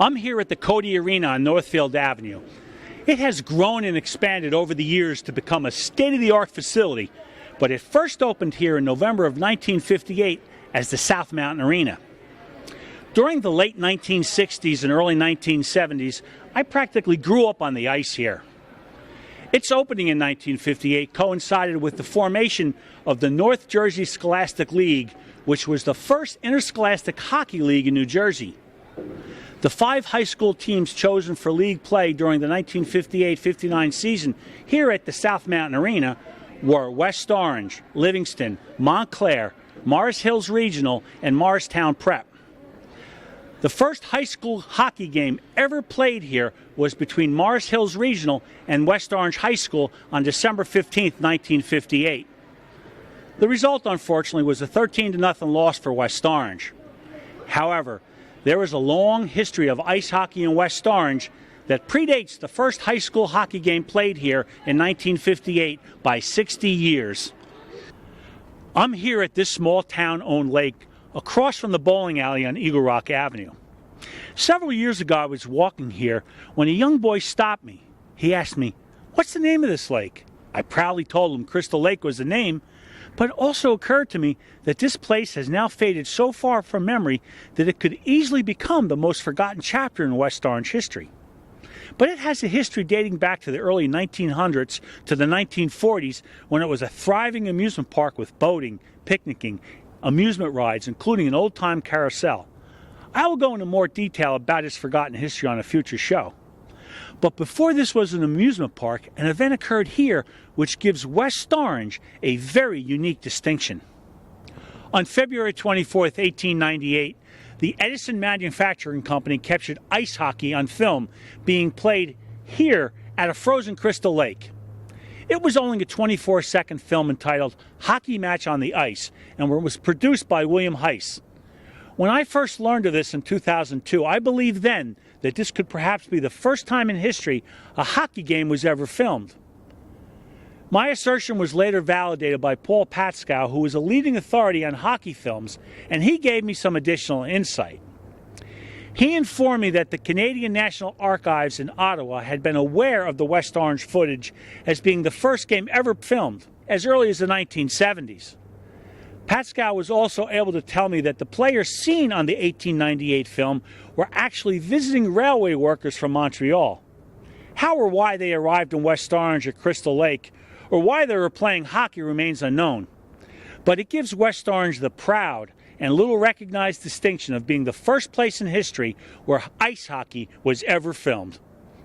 I'm here at the Cody Arena on Northfield Avenue. It has grown and expanded over the years to become a state-of-the-art facility, but it first opened here in November of 1958 as the South Mountain Arena. During the late 1960s and early 1970s, I practically grew up on the ice here. Its opening in 1958 coincided with the formation of the North Jersey Scholastic League, which was the first interscholastic hockey league in New Jersey. The 5 high school teams chosen for league play during the 1958-59 season here at the South Mountain Arena were West Orange, Livingston, Montclair, Morris Hills Regional, and Morristown Prep. The first high school hockey game ever played here was between Morris Hills Regional and West Orange High School on December 15, 1958. The result, unfortunately, was a 13-0 loss for West Orange. However, there is a long history of ice hockey in West Orange that predates the first high school hockey game played here in 1958 by 60 years. I'm here at this small town-owned lake across from the bowling alley on Eagle Rock Avenue. Several years ago, I was walking here when a young boy stopped me. He asked me, "What's the name of this lake?" I proudly told him Crystal Lake was the name, but it also occurred to me that this place has now faded so far from memory that it could easily become the most forgotten chapter in West Orange history. But it has a history dating back to the early 1900s to the 1940s, when it was a thriving amusement park with boating, picnicking, amusement rides, including an old-time carousel. I will go into more detail about its forgotten history on a future show. But before this was an amusement park, an event occurred here which gives West Orange a very unique distinction. On February 24, 1898, the Edison Manufacturing Company captured ice hockey on film being played here at a frozen Crystal Lake. It was only a 24-second film entitled Hockey Match on the Ice, and was produced by William Heiss. When I first learned of this in 2002, I believed then that this could perhaps be the first time in history a hockey game was ever filmed. My assertion was later validated by Paul Patskow, who was a leading authority on hockey films, and he gave me some additional insight. He informed me that the Canadian National Archives in Ottawa had been aware of the West Orange footage as being the first game ever filmed, as early as the 1970s. Patskow was also able to tell me that the players seen on the 1898 film were actually visiting railway workers from Montreal. How or why they arrived in West Orange at Crystal Lake, or why they were playing hockey, remains unknown. But it gives West Orange the proud and little recognized distinction of being the first place in history where ice hockey was ever filmed.